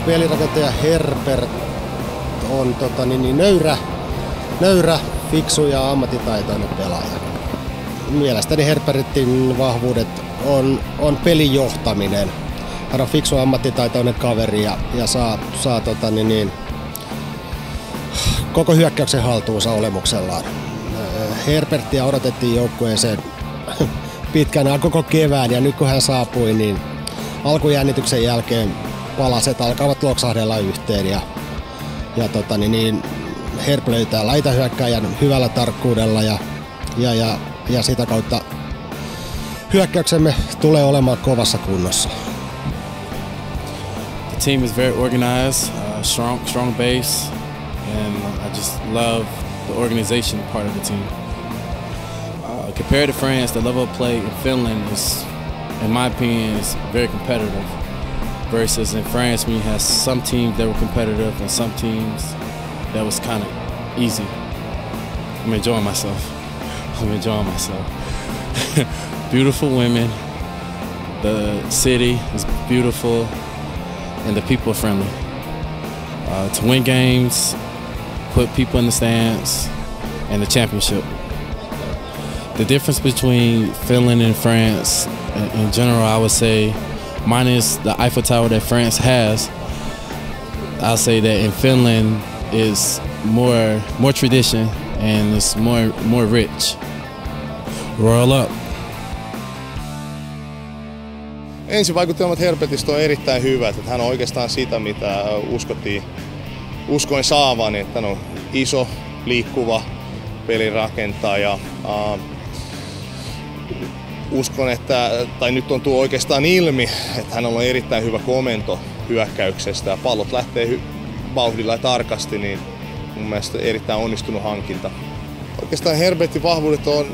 pelirakentaja Herbert on nöyrä, fiksu ja ammattitaitoinen pelaaja. Mielestäni Herbertin vahvuudet on pelin johtaminen. Hän on fiksu ammattitaitoinen kaveri ja saa koko hyökkäyksen haltuunsa olemuksellaan. Herbertia odotettiin joukkueeseen pitkänä koko kevään ja nyt kun hän saapui, niin alkujännityksen jälkeen palaset alkavat loksahdella yhteen ja Herb löytää laitahyökkääjän hyvällä tarkkuudella ja sitä kautta hyökkäyksemme tulee olemaan kovassa kunnossa. The team is very organized, strong base, and I just love the organization part of the team. Compared to France, the level of play in Finland is, in my opinion, is very competitive. Versus in France, when you have some teams that were competitive and some teams that was kind of easy. I'm enjoying myself. Beautiful women, the city is beautiful, and the people are friendly. To win games, put people in the stands, and the championship. The difference between Finland and France, in general, I would say, minus the Eiffel Tower that France has, I'll say that in Finland is more tradition and it's more rich. Roll up. Ensivaikutelmat Herbertistä on erittäin hyvät, että hän on oikeastaan sitä, mitä uskoin saavani, että hän on iso, liikkuva pelirakentaja. Uskon, tai nyt on tuo oikeastaan ilmi, että hänellä on erittäin hyvä komento hyökkäyksestä ja pallot lähtee vauhdilla ja tarkasti, niin mun mielestä erittäin onnistunut hankinta. Oikeastaan Herbertin vahvuudet on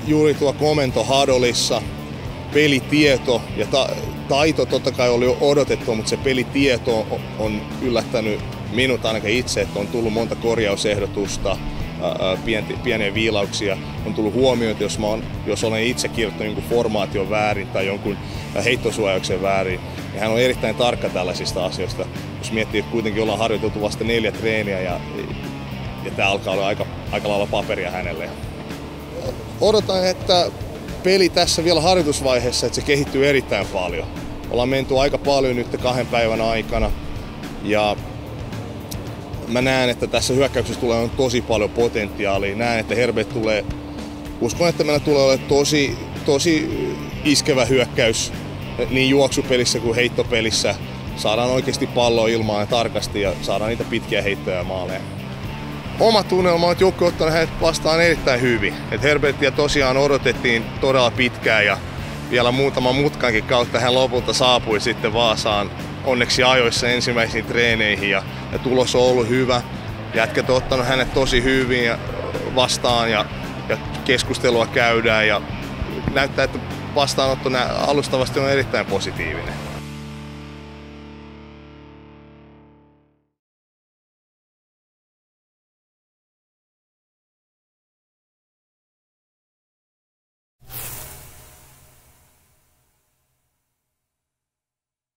juuri tuo komento huddleissa, pelitieto ja taito totta kai oli odotettu, mutta se pelitieto on yllättänyt minut ainakin itse, että on tullut monta korjausehdotusta, pieniä viilauksia, on tullut huomioita, jos olen itse kirjoittanut jonkun formaation väärin tai jonkun heittosuojauksen väärin, niin hän on erittäin tarkka tällaisista asioista. Jos miettii, että kuitenkin ollaan harjoiteltu vasta 4 treeniä ja tämä alkaa olla aika lailla paperia hänelle. Odotan, että peli tässä vielä harjoitusvaiheessa, että se kehittyy erittäin paljon. Ollaan menty aika paljon nyt 2 päivän aikana ja mä näen, että tässä hyökkäyksessä tulee tosi paljon potentiaalia. Näen, että uskon, että meillä tulee olemaan tosi iskevä hyökkäys niin juoksupelissä kuin heittopelissä. Saadaan oikeasti palloa ilmaan ja tarkasti ja saadaan niitä pitkiä heittoja ja maaleja. Oma tunnelma on, että joukko on ottanut hänet vastaan erittäin hyvin. Herbertia tosiaan odotettiin todella pitkään ja vielä muutaman mutkankin kautta hän lopulta saapui sitten Vaasaan onneksi ajoissa ensimmäisiin treeneihin ja tulos on ollut hyvä. Jätkät on ottanut hänet tosi hyvin vastaan ja keskustelua käydään ja näyttää, että vastaanotto alustavasti on erittäin positiivinen.